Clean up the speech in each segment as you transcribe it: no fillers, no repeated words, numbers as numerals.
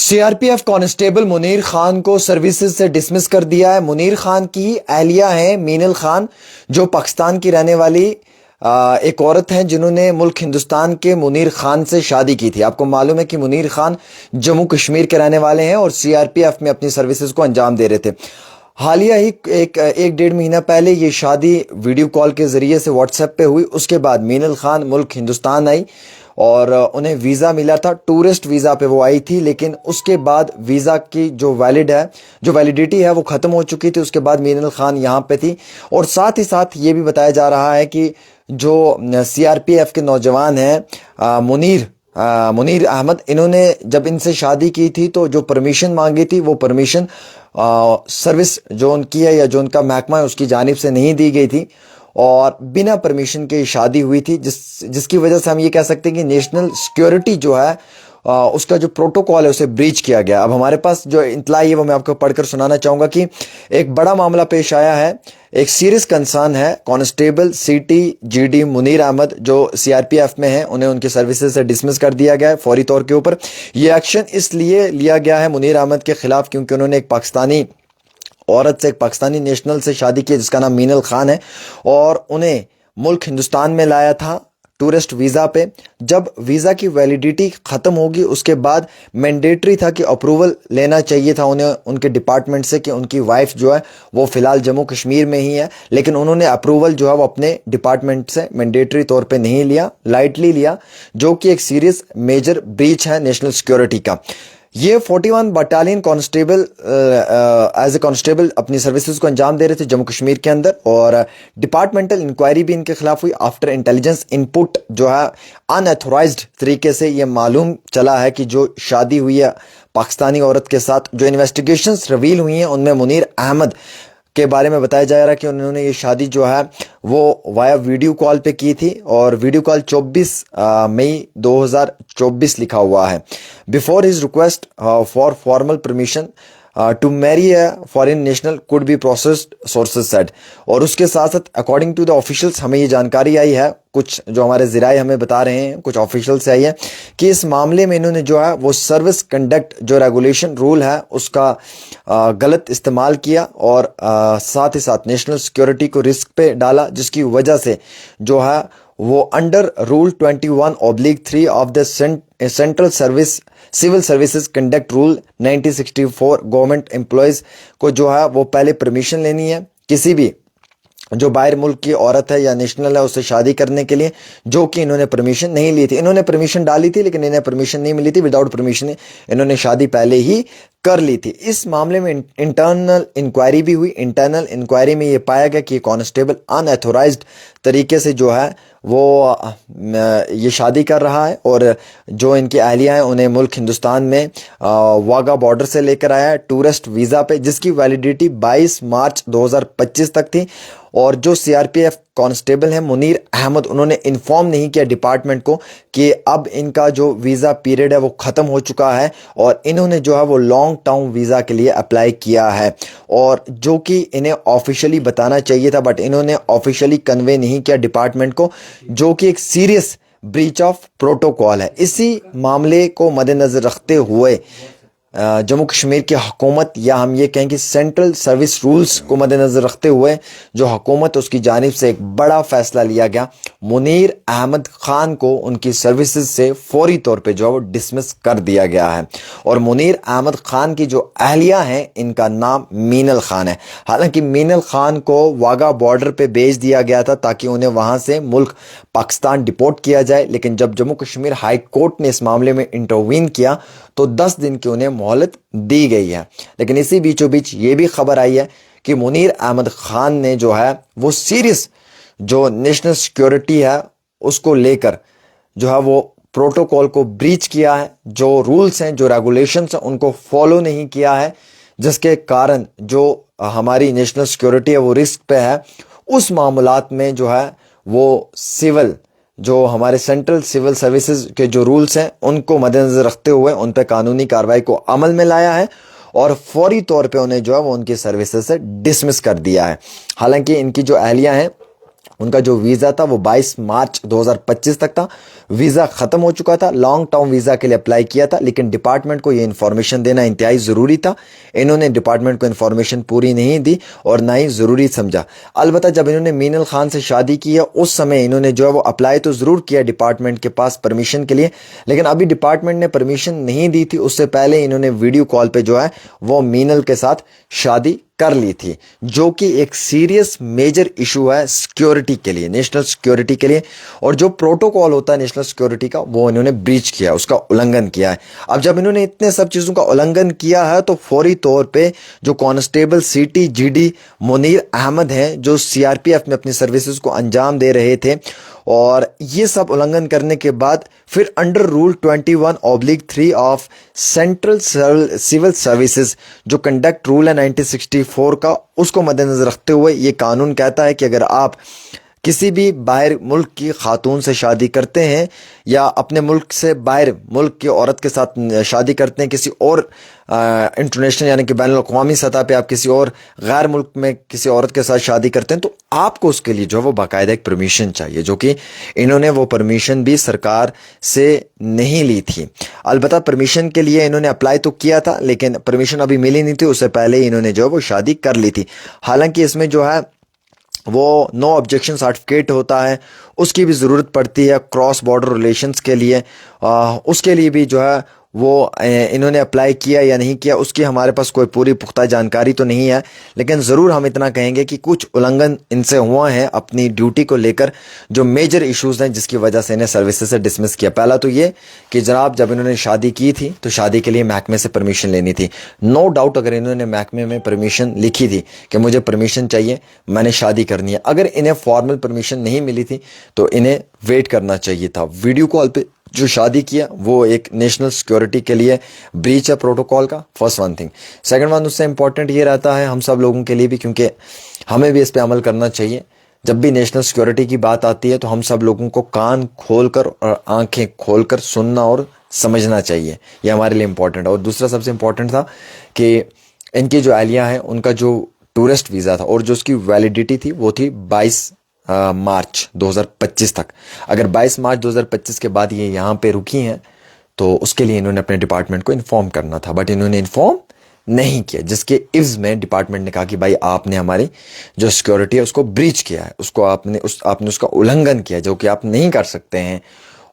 CRPF constable Munir Khan को services से dismiss कर दिया है। मुनीर खान की अहलिया है मीनल खान, जो पाकिस्तान की रहने वाली एक औरत हैं जिन्होंने मुल्क हिंदुस्तान के मुनीर खान से शादी की थी। आपको मालूम है कि मुनीर खान जम्मू कश्मीर के रहने वाले हैं और सीआरपीएफ में अपनी सर्विसेज को अंजाम दे रहे थे। हालिया ही एक डेढ़ महीना पहले ये शादी वीडियो कॉल के जरिए से व्हाट्सएप पे हुई। उसके बाद मीनल खान मुल्क हिंदुस्तान आई और उन्हें वीज़ा मिला था। टूरिस्ट वीज़ा पे वो आई थी, लेकिन उसके बाद वीज़ा की जो वैलिडिटी है वो ख़त्म हो चुकी थी। उसके बाद मीनल खान यहाँ पे थी। और साथ ही साथ ये भी बताया जा रहा है कि जो सीआरपीएफ के नौजवान हैं मुनीर अहमद, इन्होंने जब इनसे शादी की थी तो जो परमिशन मांगी थी वो परमिशन सर्विस जो उनकी है या जो उनका महकमा है उसकी जानिब से नहीं दी गई थी और बिना परमिशन के शादी हुई थी, जिसकी वजह से हम ये कह सकते हैं कि नेशनल सिक्योरिटी जो है उसका जो प्रोटोकॉल है उसे ब्रीच किया गया। अब हमारे पास जो इत्तला है वो मैं आपको पढ़कर सुनाना चाहूँगा कि एक बड़ा मामला पेश आया है। एक सीरियस कंसर्न है। Constable CT GD Munir Ahmed जो सीआरपीएफ में है, उन्हें उनकी सर्विसेज से डिसमिस कर दिया गया है फौरी तौर के ऊपर। ये एक्शन इसलिए लिया गया है मुनीर अहमद के खिलाफ क्योंकि उन्होंने एक पाकिस्तानी औरत से, एक पाकिस्तानी नेशनल से शादी की जिसका नाम मीनल खान है और उन्हें मुल्क हिंदुस्तान में लाया था टूरिस्ट वीज़ा पे। जब वीज़ा की वैलिडिटी ख़त्म होगी उसके बाद मैंडेटरी था कि अप्रूवल लेना चाहिए था उन्हें उनके डिपार्टमेंट से कि उनकी वाइफ जो है वो फ़िलहाल जम्मू कश्मीर में ही है, लेकिन उन्होंने अप्रूवल जो है वो अपने डिपार्टमेंट से मैंडेटरी तौर पे नहीं लिया, लाइटली लिया, जो कि एक सीरियस मेजर ब्रीच है नेशनल सिक्योरिटी का। ये 41 battalion constable as a constable अपनी सर्विसेज को अंजाम दे रहे थे जम्मू कश्मीर के अंदर और डिपार्टमेंटल इंक्वायरी भी इनके खिलाफ हुई आफ्टर इंटेलिजेंस इनपुट जो है अनऑथोराइज्ड तरीके से ये मालूम चला है कि जो शादी हुई है पाकिस्तानी औरत के साथ। जो इन्वेस्टिगेशंस रिवील हुई हैं उनमें मुनीर अहमद के बारे में बताया जा रहा है कि उन्होंने ये शादी जो है वो वाया वीडियो कॉल पे की थी और वीडियो कॉल 24 मई 2024 लिखा हुआ है। Before his request for formal permission to marry a foreign national could be processed, sources said. और उसके साथ साथ अकॉर्डिंग टू द ऑफिशियल्स हमें ये जानकारी आई है, कुछ जो हमारे ज़राए हमें बता रहे हैं, कुछ ऑफिशियल से आई है कि इस मामले में इन्होंने जो है वो सर्विस कंडक्ट जो रेगुलेशन रूल है उसका गलत इस्तेमाल किया और साथ ही साथ नेशनल सिक्योरिटी को रिस्क पे डाला, जिसकी वजह से जो है वो under rule 21/3 of the central service civil services conduct rule 1964 government employees को जो है वो पहले परमिशन लेनी है किसी भी जो बाहर मुल्क की औरत है या नेशनल है उससे शादी करने के लिए, जो कि इन्होंने परमिशन नहीं ली थी। इन्होंने परमिशन डाली थी लेकिन इन्हें परमिशन नहीं मिली थी। विदाउट परमिशन इन्होंने शादी पहले ही कर ली थी। इस मामले में इंटरनल इंक्वायरी भी हुई। इंटरनल इंक्वायरी में ये पाया गया कि कांस्टेबल अनऑथोराइज्ड तरीके से जो है वो ये शादी कर रहा है और जो इनकी अहलिया हैं उन्हें मुल्क हिंदुस्तान में वाघा बॉर्डर से लेकर आया है टूरिस्ट वीज़ा पे, जिसकी वैलिडिटी 22 मार्च 2025 तक थी। और जो सीआरपीएफ कांस्टेबल हैं मुनीर अहमद, उन्होंने इन्फॉर्म नहीं किया डिपार्टमेंट को कि अब इनका जो वीज़ा पीरियड है वो ख़त्म हो चुका है और इन्होंने जो है वो लॉन्ग टर्म वीज़ा के लिए अप्लाई किया है, और जो कि इन्हें ऑफिशियली बताना चाहिए था बट इन्होंने ऑफिशियली कन्वे नहीं किया डिपार्टमेंट को, जो कि एक सीरियस ब्रीच ऑफ प्रोटोकॉल है। इसी मामले को मद्देनज़र रखते हुए जम्मू कश्मीर की हुकूमत, या हम ये कहें कि सेंट्रल सर्विस रूल्स को मद्देनज़र रखते हुए जो हुकूमत उसकी जानिब से एक बड़ा फ़ैसला लिया गया। मुनीर अहमद ख़ान को उनकी सर्विसेज से फौरी तौर पे जो है वो डिसमिस कर दिया गया है और मुनीर अहमद ख़ान की जो अहलिया हैं इनका नाम मीनल खान है। हालांकि मीनल खान को वाघा बॉर्डर पे भेज दिया गया था ताकि उन्हें वहाँ से मुल्क पाकिस्तान डिपोर्ट किया जाए, लेकिन जब जम्मू कश्मीर हाई कोर्ट ने इस मामले में इंटरवीन किया तो 10 दिन की उन्हें मोहलत दी गई है। लेकिन इसी बीचों बीच ये भी खबर आई है कि मुनीर अहमद खान ने जो है वो सीरियस जो नेशनल सिक्योरिटी है उसको लेकर जो है वो प्रोटोकॉल को ब्रीच किया है। जो रूल्स हैं, जो रेगुलेशंस हैं उनको फॉलो नहीं किया है, जिसके कारण जो हमारी नेशनल सिक्योरिटी है वो रिस्क पे है। उस मामलात में जो है वो सिविल जो हमारे सेंट्रल सिविल सर्विसेज के जो रूल्स हैं उनको मद्देनजर रखते हुए उन पर कानूनी कार्रवाई को अमल में लाया है और फौरी तौर पे उन्हें जो है वो उनकी सर्विसेज से डिसमिस कर दिया है। हालांकि इनकी जो अहलिया हैं उनका जो वीज़ा था वो 22 मार्च 2025 तक था। वीज़ा ख़त्म हो चुका था, लॉन्ग टर्म वीज़ा के लिए अप्लाई किया था, लेकिन डिपार्टमेंट को ये इन्फॉर्मेशन देना इंतहाई ज़रूरी था। इन्होंने डिपार्टमेंट को इन्फॉर्मेशन पूरी नहीं दी और ना ही ज़रूरी समझा। अलबत्ता जब इन्होंने मीनल खान से शादी की है उस समय इन्होंने जो है वो अप्लाई तो ज़रूर किया डिपार्टमेंट के पास परमिशन के लिए, लेकिन अभी डिपार्टमेंट ने परमिशन नहीं दी थी। उससे पहले इन्होंने वीडियो कॉल पे जो है वो मीनल के साथ शादी कर ली थी, जो कि एक सीरियस मेजर इशू है सिक्योरिटी के लिए, नेशनल सिक्योरिटी के लिए। और जो प्रोटोकॉल होता है नेशनल सिक्योरिटी का वो इन्होंने ब्रीच किया है, उसका उल्लंघन किया है। अब जब इन्होंने इतने सब चीज़ों का उल्लंघन किया है तो फौरी तौर पे जो constable CT GD Munir Ahmed हैं, जो सीआरपीएफ में अपनी सर्विसेज को अंजाम दे रहे थे, और ये सब उल्लंघन करने के बाद फिर under rule 21/3 of central civil services जो कंडक्ट रूल है 1964 का, उसको मद्देनजर रखते हुए ये कानून कहता है कि अगर आप किसी भी बाहर मुल्क की खातून से शादी करते हैं या अपने मुल्क से बाहर मुल्क की औरत के साथ शादी करते हैं, किसी और इंटरनेशनल यानी कि बैनुल अक़वामी सतह पे आप किसी और गैर मुल्क में किसी औरत के साथ शादी करते हैं, तो आपको उसके लिए जो है वो बाकायदा एक परमिशन चाहिए, जो कि इन्होंने वो परमिशन भी सरकार से नहीं ली थी। अलबत्ता परमिशन के लिए इन्होंने अप्लाई तो किया था, लेकिन परमिशन अभी मिली नहीं थी, उससे पहले ही इन्होंने जो है वो शादी कर ली थी। हालांकि इसमें जो है वो नो ऑब्जेक्शन सर्टिफिकेट होता है, उसकी भी ज़रूरत पड़ती है क्रॉस बॉर्डर रिलेशंस के लिए। उसके लिए भी जो है वो इन्होंने अप्लाई किया या नहीं किया उसकी हमारे पास कोई पूरी पुख्ता जानकारी तो नहीं है, लेकिन ज़रूर हम इतना कहेंगे कि कुछ उल्लंघन इनसे हुआ है अपनी ड्यूटी को लेकर, जो मेजर इश्यूज़ हैं जिसकी वजह से इन्हें सर्विसेज से डिसमिस किया। पहला तो ये कि जनाब जब इन्होंने शादी की थी तो शादी के लिए महकमे से परमिशन लेनी थी। नो डाउट अगर इन्होंने महकमे में परमिशन लिखी थी कि मुझे परमिशन चाहिए, मैंने शादी करनी है, अगर इन्हें फॉर्मल परमिशन नहीं मिली थी तो इन्हें वेट करना चाहिए था। वीडियो कॉल पे जो शादी किया वो एक नेशनल सिक्योरिटी के लिए ब्रीच है प्रोटोकॉल का, first one thing. Second one उससे इंपॉर्टेंट ये रहता है हम सब लोगों के लिए भी, क्योंकि हमें भी इस पे अमल करना चाहिए। जब भी नेशनल सिक्योरिटी की बात आती है तो हम सब लोगों को कान खोलकर और आंखें खोलकर सुनना और समझना चाहिए, ये हमारे लिए इंपॉर्टेंट है। और दूसरा सबसे इंपॉर्टेंट था कि इनकी जो एहलिया है उनका जो टूरिस्ट वीज़ा था और जो उसकी वैलिडिटी थी वो थी 22 मार्च 2025 तक। अगर 22 मार्च 2025 के बाद ये यहाँ पे रुकी हैं तो उसके लिए इन्होंने अपने डिपार्टमेंट को इन्फॉर्म करना था, बट इन्होंने इन्फॉर्म नहीं किया, जिसके इव्ज में डिपार्टमेंट ने कहा कि भाई आपने हमारी जो सिक्योरिटी है उसको ब्रीच किया है, उसको आपने उसका उल्लंघन किया जो कि आप नहीं कर सकते हैं।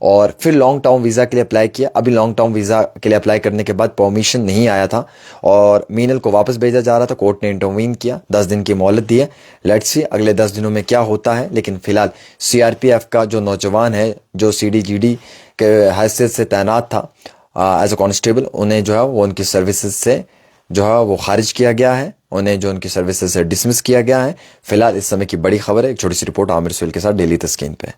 और फिर लॉन्ग टर्म वीज़ा के लिए अप्लाई किया। अभी लॉन्ग टर्म वीज़ा के लिए अप्लाई करने के बाद परमिशन नहीं आया था और मीनल को वापस भेजा जा रहा था। कोर्ट ने इंटरवीन किया, 10 दिन की मोहलत दी है। लेट्स सी अगले 10 दिनों में क्या होता है। लेकिन फिलहाल सीआरपीएफ का जो नौजवान है जो सीडीजीडी के हैसियत से तैनात था एज अ कांस्टेबल, उन्हें जो है वो उनकी सर्विसेज से जो है वो खारिज किया गया है, उन्हें जो उनकी सर्विसेज से डिसमिस किया गया है। फिलहाल इस समय की बड़ी खबर है। एक छोटी सी रिपोर्ट आमिर सुहेल के साथ डेली तस्कीन पे।